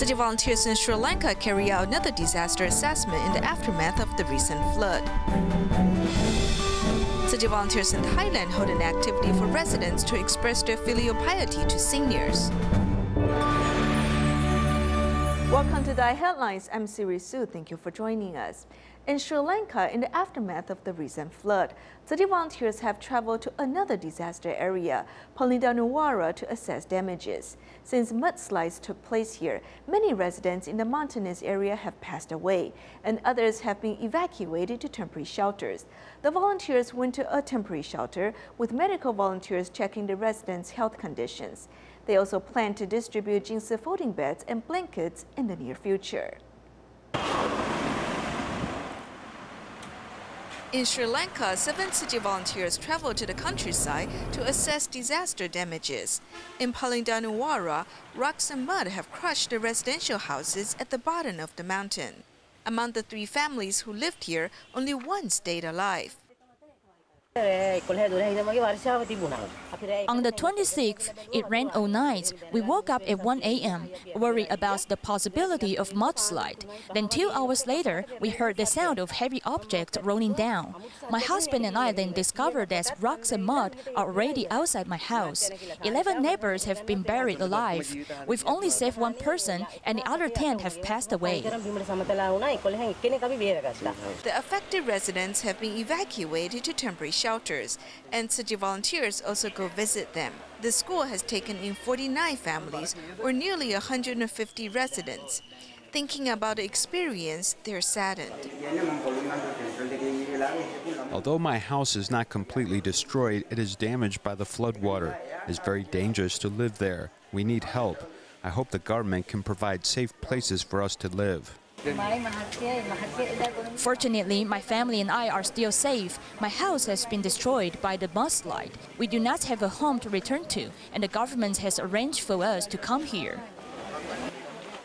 Tzu Chi volunteers in Sri Lanka carry out another disaster assessment in the aftermath of the recent flood. Tzu Chi volunteers in Thailand hold an activity for residents to express their filial piety to seniors. Welcome to DaAi Headlines. I'm Sri Su. Thank you for joining us. In Sri Lanka, in the aftermath of the recent flood, Tzu Chi volunteers have traveled to another disaster area, Palindanuwara, to assess damages. Since mudslides took place here, many residents in the mountainous area have passed away, and others have been evacuated to temporary shelters. The volunteers went to a temporary shelter, with medical volunteers checking the residents' health conditions. They also plan to distribute Jingsi folding beds and blankets in the near future. In Sri Lanka, 7 Tzu Chi volunteers traveled to the countryside to assess disaster damages. In Palindanuwara, rocks and mud have crushed the residential houses at the bottom of the mountain. Among the 3 families who lived here, only one stayed alive. On the 26th, it rained all night. We woke up at 1 a.m., worried about the possibility of mudslide. Then 2 hours later, we heard the sound of heavy objects rolling down. My husband and I then discovered that rocks and mud are already outside my house. 11 neighbors have been buried alive. We've only saved 1 person, and the other 10 have passed away. The affected residents have been evacuated to temporary shelters, and Tzu Chi volunteers also go visit them. The school has taken in 49 families, or nearly 150 residents. Thinking about the experience, they're saddened. Although my house is not completely destroyed, it is damaged by the floodwater. It is very dangerous to live there. We need help. I hope the government can provide safe places for us to live. Fortunately, my family and I are still safe. My house has been destroyed by the mudslide. We do not have a home to return to, and the government has arranged for us to come here.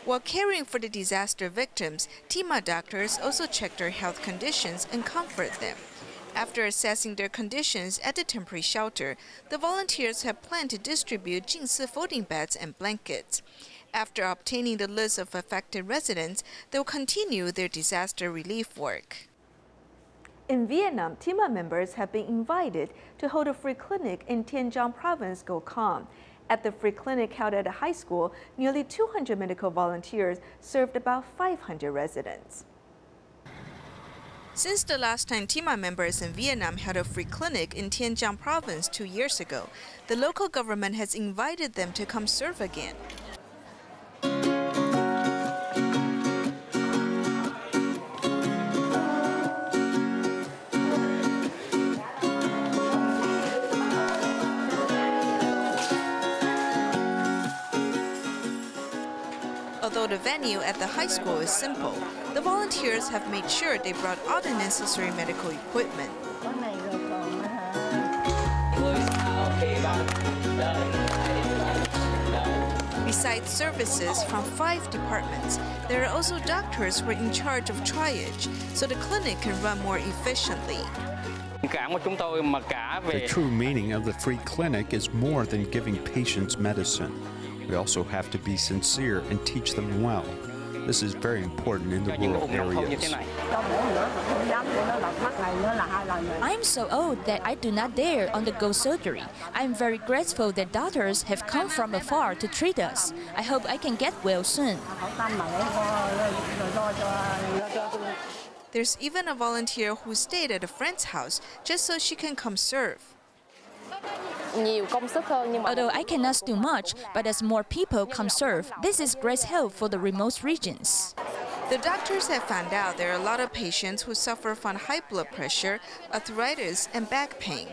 While caring for the disaster victims, Tima doctors also check their health conditions and comfort them. After assessing their conditions at the temporary shelter, the volunteers have planned to distribute Jingsi folding beds and blankets. After obtaining the list of affected residents, they'll continue their disaster relief work. In Vietnam, Tima members have been invited to hold a free clinic in Tiên Giang province, Go Kham. At the free clinic held at a high school, nearly 200 medical volunteers served about 500 residents. Since the last time Tima members in Vietnam held a free clinic in Tiên Giang province 2 years ago, the local government has invited them to come serve again. Although the venue at the high school is simple, the volunteers have made sure they brought all the necessary medical equipment. Besides services from 5 departments, there are also doctors who are in charge of triage, so the clinic can run more efficiently. The true meaning of the free clinic is more than giving patients medicine. We also have to be sincere and teach them well. This is very important in the rural areas. I'm so old that I do not dare undergo surgery. I'm very grateful that doctors have come from afar to treat us. I hope I can get well soon. There's even a volunteer who stayed at a friend's house just so she can come serve. Although I cannot do much, but as more people come serve, this is great help for the remote regions. The doctors have found out there are a lot of patients who suffer from high blood pressure, arthritis, and back pain.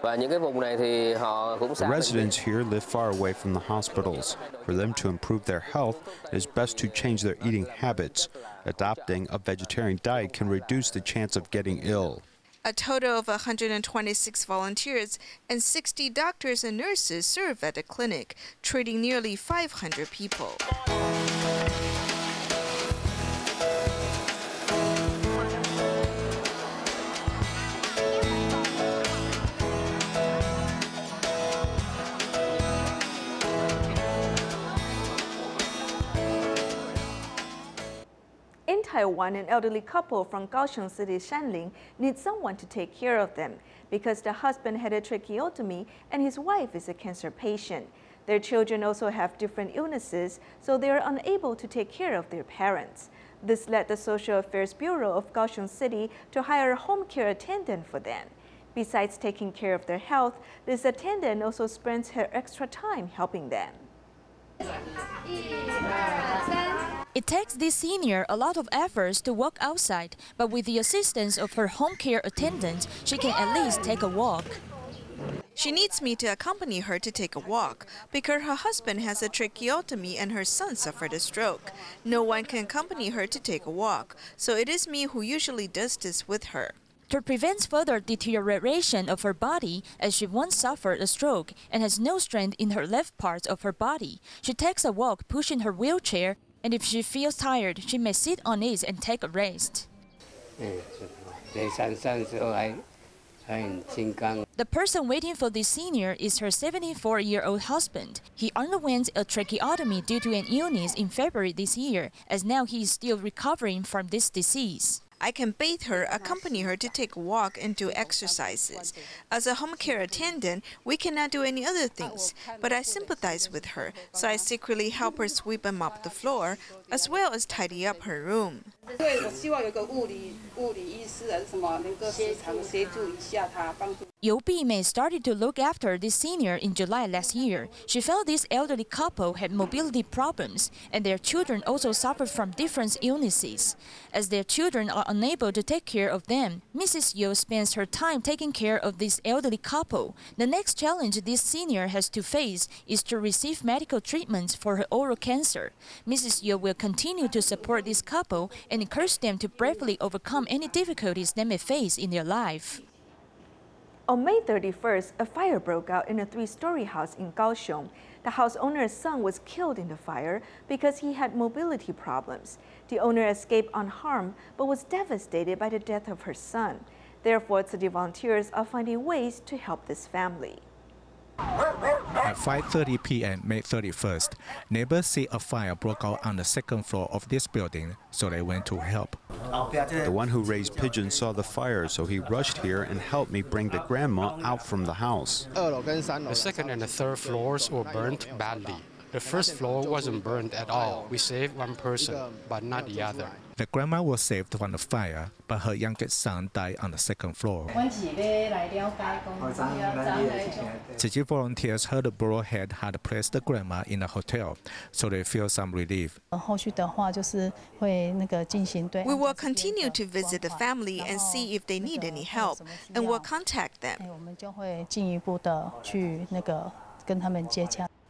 The residents here live far away from the hospitals. For them to improve their health, it is best to change their eating habits. Adopting a vegetarian diet can reduce the chance of getting ill. A total of 126 volunteers and 60 doctors and nurses serve at the clinic, treating nearly 500 people. Taiwan, an elderly couple from Kaohsiung City, Shanling, needs someone to take care of them because the husband had a tracheotomy and his wife is a cancer patient. Their children also have different illnesses, so they are unable to take care of their parents. This led the Social Affairs Bureau of Kaohsiung City to hire a home care attendant for them. Besides taking care of their health, this attendant also spends her extra time helping them. It takes this senior a lot of efforts to walk outside, but with the assistance of her home care attendant, she can at least take a walk. She needs me to accompany her to take a walk because her husband has a tracheotomy and her son suffered a stroke. No one can accompany her to take a walk, so it is me who usually does this with her. To prevent further deterioration of her body, as she once suffered a stroke and has no strength in her left part of her body, she takes a walk pushing her wheelchair, and if she feels tired, she may sit on it and take a rest. The person waiting for this senior is her 74-year-old husband. He underwent a tracheotomy due to an illness in February this year, as now he is still recovering from this disease. I can bathe her, accompany her to take a walk and do exercises. As a home care attendant, we cannot do any other things, but I sympathize with her, so I secretly help her sweep and mop the floor, as well as tidy up her room. Yu Bi-mei started to look after this senior in July last year. She felt this elderly couple had mobility problems, and their children also suffered from different illnesses. As their children are unable to take care of them, Mrs. Yu spends her time taking care of this elderly couple. The next challenge this senior has to face is to receive medical treatment for her oral cancer. Mrs. Yu will continue to support this couple and encourage them to bravely overcome any difficulties they may face in their life. On May 31st, a fire broke out in a 3-story house in Kaohsiung. The house owner's son was killed in the fire because he had mobility problems. The owner escaped unharmed but was devastated by the death of her son. Therefore, Tzu Chi volunteers are finding ways to help this family. At 5:30 p.m. May 31st, neighbors see a fire broke out on the second floor of this building, so they went to help. The one who raised pigeons saw the fire, so he rushed here and helped me bring the grandma out from the house. The second and the third floors were burnt badly. The first floor wasn't burned at all. We saved one person, but not the other. The grandma was saved from the fire, but her youngest son died on the second floor. Tzu Chi volunteers heard the borough head had placed the grandma in a hotel, so they feel some relief. We will continue to visit the family and see if they need any help, and we'll contact them.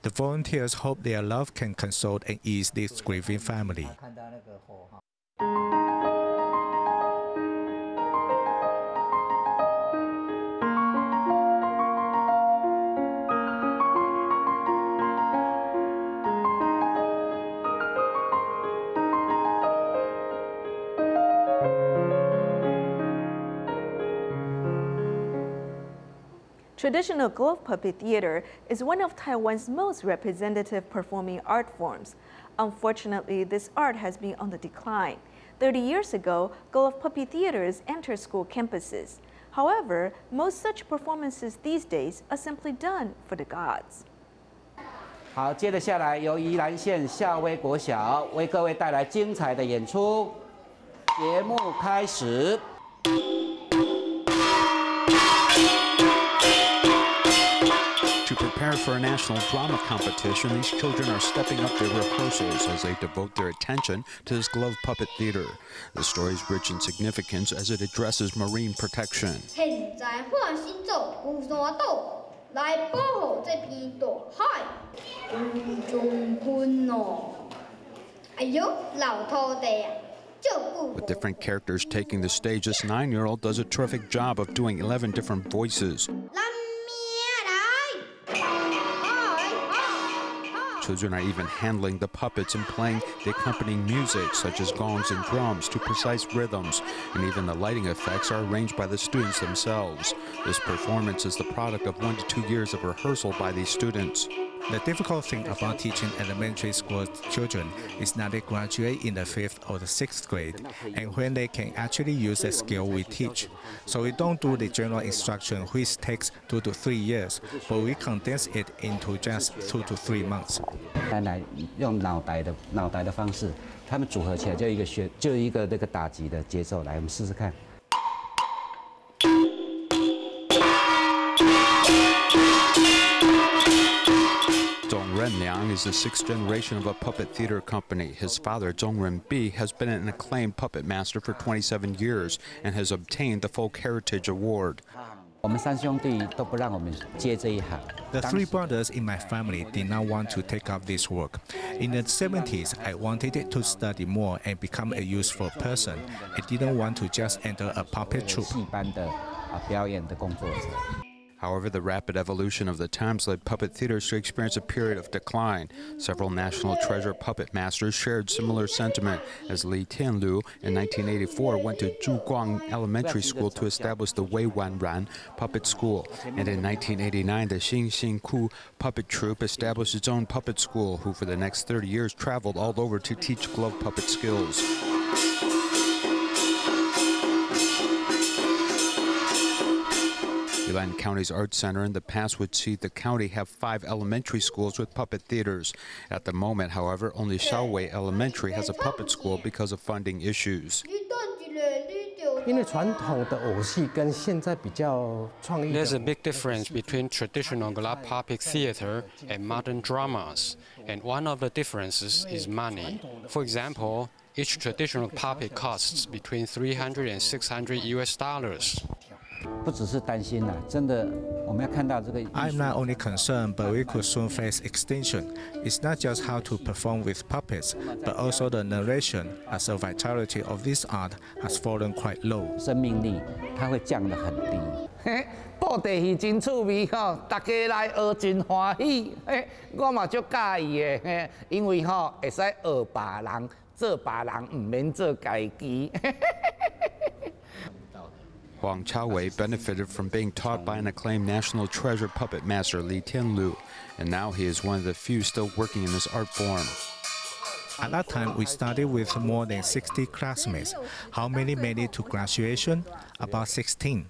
The volunteers hope their love can console and ease this grieving family. Traditional glove puppet theater is one of Taiwan's most representative performing art forms. Unfortunately, this art has been on the decline. 30 years ago, glove puppet theaters entered school campuses. However, most such performances these days are simply done for the gods. 好，接着下来由宜兰县夏威国小为各位带来精彩的演出。节目开始。 To prepare for a national drama competition, these children are stepping up their rehearsals as they devote their attention to this glove puppet theater. The story is rich in significance as it addresses marine protection. 现在换新做有山岛来保护这片大海。中坤哦，哎呦，老土地啊！ With different characters taking the stage, this 9-year-old does a terrific job of doing 11 different voices. Children are even handling the puppets and playing the accompanying music, such as gongs and drums, to precise rhythms, and even the lighting effects are arranged by the students themselves. This performance is the product of 1 to 2 years of rehearsal by these students. The difficult thing about teaching elementary school children is that they graduate in the 5th or the 6th grade, and when they can actually use the skill we teach. So we don't do the general instruction, which takes 2 to 3 years, but we condense it into just 2 to 3 months. 来用脑袋的方式，他们组合起来就一个那个打击的节奏。来，我们试试看。 Liang is the 6th generation of a puppet theater company. His father, Zhongren Bi, has been an acclaimed puppet master for 27 years and has obtained the Folk Heritage Award. 我们3兄弟都不让我们接这一行。 The 3 brothers in my family did not want to take up this work. In the 70s, I wanted to study more and become a useful person. I didn't want to just enter a puppet troupe. 戏班的表演的工作者。 However, the rapid evolution of the times led puppet theaters to experience a period of decline. Several national treasure puppet masters shared similar sentiment, as Li Tianlu in 1984 went to Zhuguang Elementary School to establish the Wei Wanran Puppet School. And in 1989, the Xing Ku Puppet Troupe established its own puppet school, who for the next 30 years traveled all over to teach glove puppet skills. Yilan County's Arts Center in the past would see the county have 5 elementary schools with puppet theaters. At the moment, however, only Shaowei Elementary has a puppet school because of funding issues. There's a big difference between traditional glove puppet theater and modern dramas, and one of the differences is money. For example, each traditional puppet costs between $300 and $600 US. 不只是担心啦，真的，我们要看到这个。I'm not only concerned, but we could soon face extinction. It's not just how to perform with puppets, but also the narration, as the vitality of this art has fallen quite low. 生命力它会降得很低。布袋戏真趣味吼，大家来学真欢喜。我嘛足介意的，因为吼会使学别人，做别人唔免做家己。Huang Chaowei benefited from being taught by an acclaimed national treasure puppet master Li Tianlu, and now he is one of the few still working in this art form. At that time, we started with more than 60 classmates. How many made it to graduation? About 16.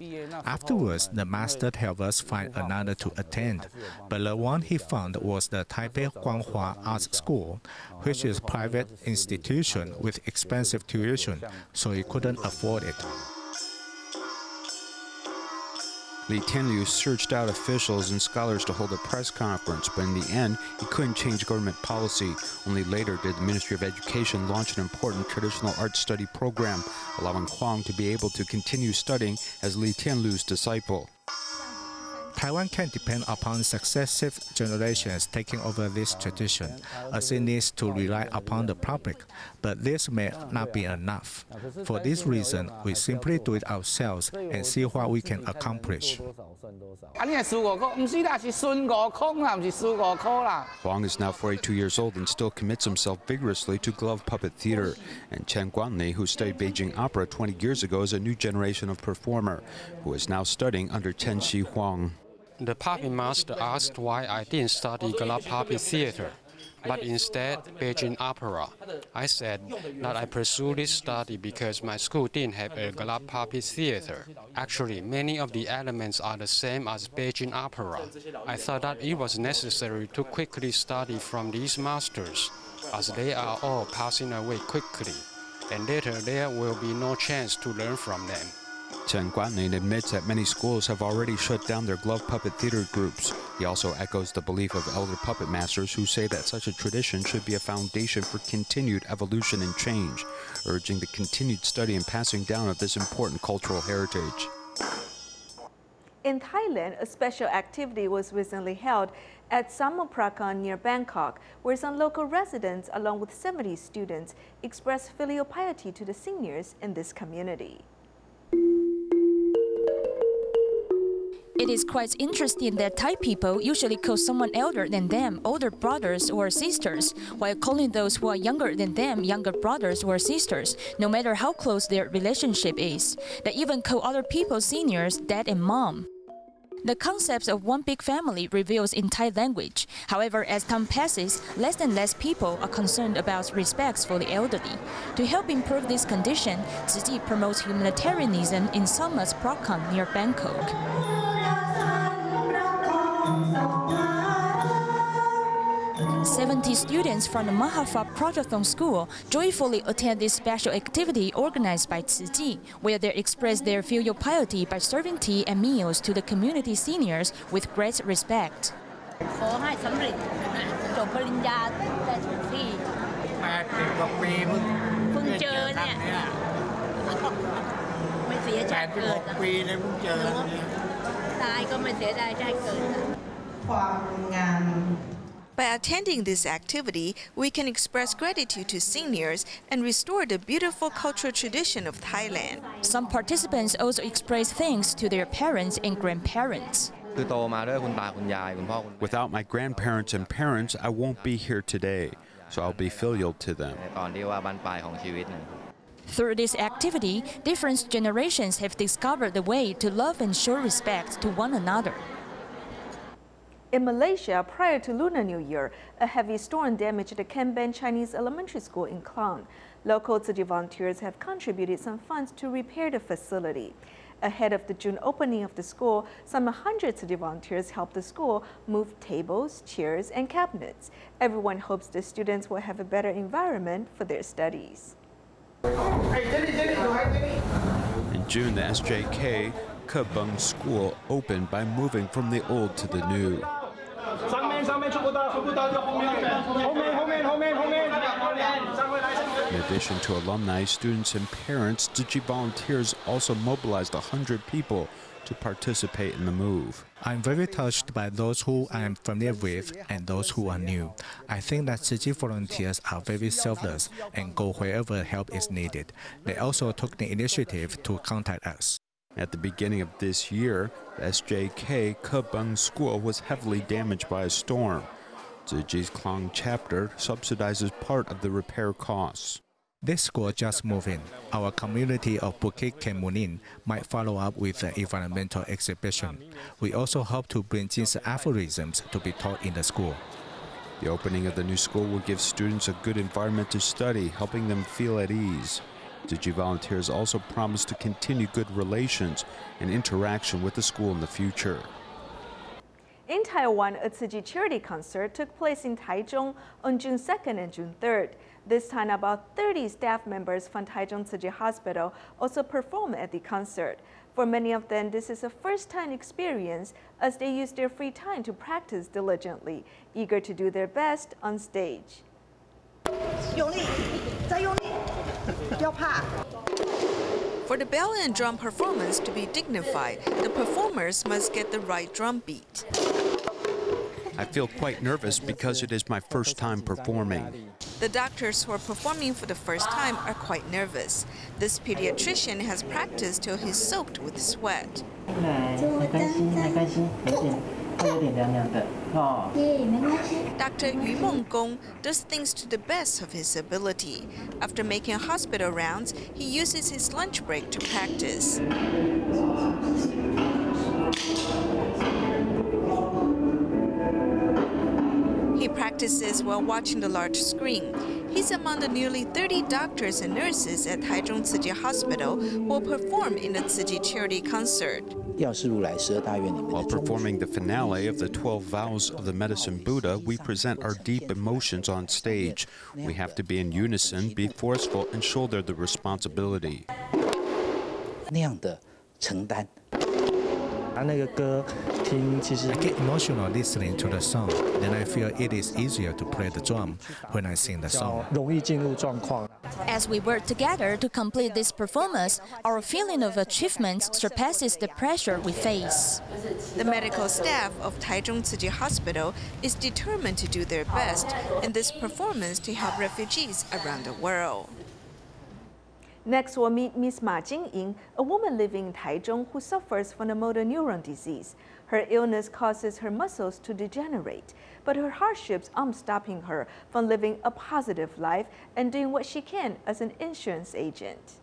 Afterwards, the master helped us find another to attend. But the one he found was the Taipei Guanghua Arts School, which is a private institution with expensive tuition, so he couldn't afford it. Li Tianlu searched out officials and scholars to hold a press conference, but in the end, he couldn't change government policy. Only later did the Ministry of Education launch an important traditional art study program, allowing Huang to be able to continue studying as Li Tianlu's disciple. Taiwan can depend upon successive generations taking over this tradition, as it needs to rely upon the public, but this may not be enough. For this reason, we simply do it ourselves and see what we can accomplish. Huang is now 42 years old and still commits himself vigorously to glove puppet theater. And Chen Guanli, who studied Beijing opera 20 years ago, is a new generation of performer, who is now studying under Chen Xi Huang. The puppet master asked why I didn't study glove puppet theater, but instead Beijing opera. I said that I pursued this study because my school didn't have a glove puppet theater. Actually, many of the elements are the same as Beijing opera. I thought that it was necessary to quickly study from these masters, as they are all passing away quickly, and later there will be no chance to learn from them. Chen Guanlin admits that many schools have already shut down their glove puppet theater groups. He also echoes the belief of elder puppet masters who say that such a tradition should be a foundation for continued evolution and change, urging the continued study and passing down of this important cultural heritage. In Thailand, a special activity was recently held at Samoprakan near Bangkok, where some local residents, along with 70 students, expressed filial piety to the seniors in this community. It is quite interesting that Thai people usually call someone elder than them older brothers or sisters, while calling those who are younger than them younger brothers or sisters, no matter how close their relationship is. They even call other people seniors, dad and mom. The concept of one big family reveals in Thai language. However, as time passes, less and less people are concerned about respect for the elderly. To help improve this condition, Tzu Chi promotes humanitarianism in Samas Prakan near Bangkok. 70 students from the Mahafa Prajathong School joyfully attend this special activity organized by Tzu Chi, where they express their filial piety by serving tea and meals to the community seniors with great respect. ขอให้สำเร็จจบปริญญาได้ทุกที่80 กว่าปีเพิ่งเจอเนี่ยไม่เสียใจเกิดปีเลยเพิ่งเจอตายก็ไม่เสียใจใจเกิดความงาม By attending this activity, we can express gratitude to seniors and restore the beautiful cultural tradition of Thailand. Some participants also express thanks to their parents and grandparents. Without my grandparents and parents, I won't be here today, so I'll be filial to them. Through this activity, different generations have discovered the way to love and show respect to one another. In Malaysia, prior to Lunar New Year, a heavy storm damaged the Kenban Chinese Elementary School in Klang. Local Tzu Chi volunteers have contributed some funds to repair the facility. Ahead of the June opening of the school, some 100 Tzu Chi volunteers helped the school move tables, chairs, and cabinets. Everyone hopes the students will have a better environment for their studies. In June, the SJK Kabung School opened by moving from the old to the new. In addition to alumni, students, and parents, Tzu Chi volunteers also mobilized 100 people to participate in the move. I'm very touched by those who I am familiar with and those who are new. I think that Tzu Chi volunteers are very selfless and go wherever help is needed. They also took the initiative to contact us. At the beginning of this year, the SJK Kabung School was heavily damaged by a storm. Tzu Chi's Klang chapter subsidizes part of the repair costs. This school just moved in. Our community of Bukit Kemunin might follow up with an environmental exhibition. We also hope to bring Jin's aphorisms to be taught in the school. The opening of the new school will give students a good environment to study, helping them feel at ease. Tzu Chi volunteers also promise to continue good relations and interaction with the school in the future. In Taiwan, a Tzu Chi charity concert took place in Taichung on June 2nd and June 3rd. This time, about 30 staff members from Taichung Tzu Chi Hospital also performed at the concert. For many of them, this is a first-time experience as they use their free time to practice diligently, eager to do their best on stage. For the bell and drum performance to be dignified, the performers must get the right drum beat. I feel quite nervous because it is my first time performing. The doctors who are performing for the first time are quite nervous. This pediatrician has practiced till he's soaked with sweat. Dr. Yu Menggong does things to the best of his ability. After making hospital rounds, he uses his lunch break to practice. He practices while watching the large screen. He's among the nearly 30 doctors and nurses at Taichung Tzu Chi Hospital who will perform in the Tzu Chi charity concert. While performing the finale of the 12 vows of the Medicine Buddha, we present our deep emotions on stage. We have to be in unison, be forceful, and shoulder the responsibility. I get emotional listening to the song. Then I feel it is easier to play the drum when I sing the song. As we work together to complete this performance, our feeling of achievement surpasses the pressure we face. The medical staff of Taichung Tzu Chi Hospital is determined to do their best in this performance to help refugees around the world. Next, we'll meet Ms. Ma Jingying, a woman living in Taichung who suffers from a motor neuron disease. Her illness causes her muscles to degenerate, but her hardships aren't stopping her from living a positive life and doing what she can as an insurance agent.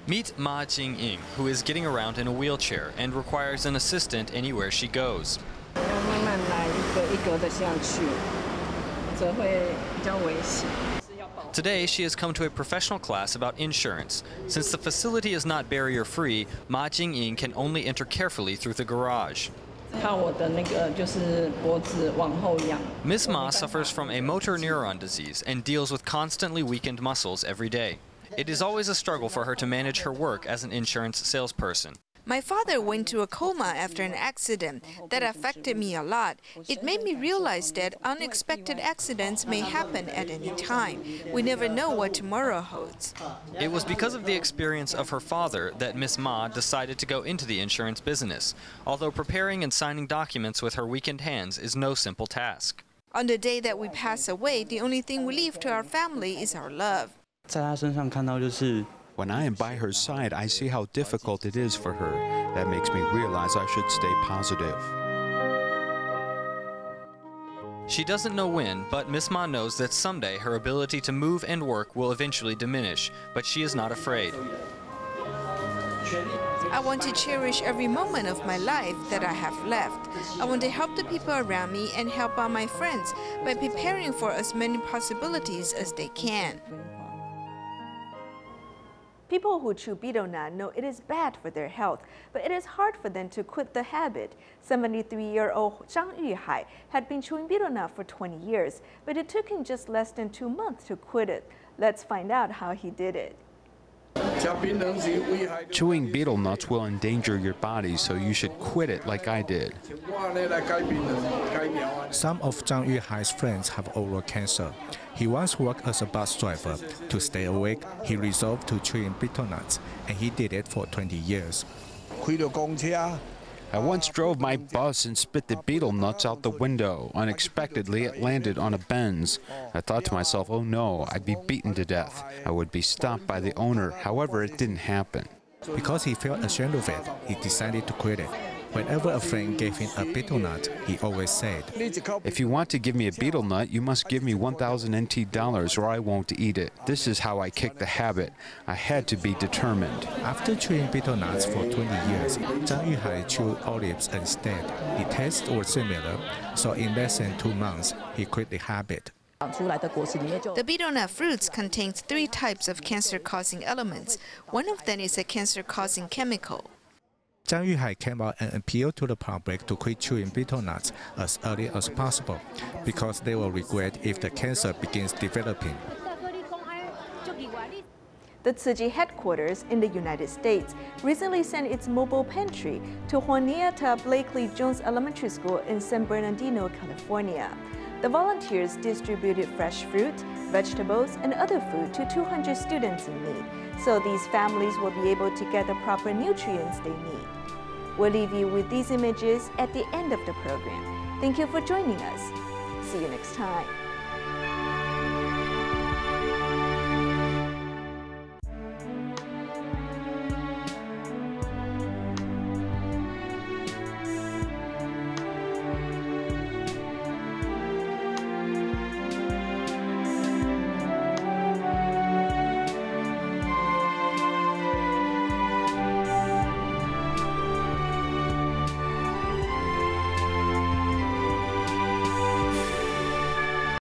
Meet Ma Jing-ying, who is getting around in a wheelchair and requires an assistant anywhere she goes. Today, she has come to a professional class about insurance. Since the facility is not barrier-free, Ma Jing-ying can only enter carefully through the garage. Ms. Ma suffers from a motor neuron disease and deals with constantly weakened muscles every day. It is always a struggle for her to manage her work as an insurance salesperson. My father went to a coma after an accident that affected me a lot. It made me realize that unexpected accidents may happen at any time. We never know what tomorrow holds. It was because of the experience of her father that Miss Ma decided to go into the insurance business, although preparing and signing documents with her weakened hands is no simple task. On the day that we pass away, the only thing we leave to our family is our love. When I am by her side, I see how difficult it is for her. That makes me realize I should stay positive. She doesn't know when, but Miss Ma knows that someday her ability to move and work will eventually diminish, but she is not afraid. I want to cherish every moment of my life that I have left. I want to help the people around me and help out my friends by preparing for as many possibilities as they can. People who chew betel nut know it is bad for their health, but it is hard for them to quit the habit. 73-year-old Zhang Yuhai had been chewing betel nut for 20 years, but it took him just less than 2 months to quit it. Let's find out how he did it. Chewing betel nuts will endanger your body, so you should quit it like I did. Some of Zhang Yuhai's friends have oral cancer. He once worked as a bus driver. To stay awake, he resolved to chew betel nuts, and he did it for 20 years. I once drove my bus and spit the betel nuts out the window. Unexpectedly, it landed on a Benz. I thought to myself, oh no, I'd be beaten to death. I would be stopped by the owner. However, it didn't happen. Because he felt ashamed of it, he decided to quit it. Whenever a friend gave him a betel nut, he always said, if you want to give me a betel nut, you must give me 1,000 NT dollars or I won't eat it. This is how I kicked the habit. I had to be determined. After chewing betel nuts for 20 years, Zhang Yuhai chewed olives instead. The tastes were similar, so in less than 2 months, he quit the habit. The betel nut fruits contains 3 types of cancer-causing elements. One of them is a cancer-causing chemical. Zhang Yuhai came out and appealed to the public to quit chewing betel nuts as early as possible, because they will regret if the cancer begins developing. The Tzu Chi headquarters in the United States recently sent its mobile pantry to Juanita Blakely Jones Elementary School in San Bernardino, California. The volunteers distributed fresh fruit, vegetables, and other food to 200 students in need, so these families will be able to get the proper nutrients they need. We'll leave you with these images at the end of the program. Thank you for joining us. See you next time.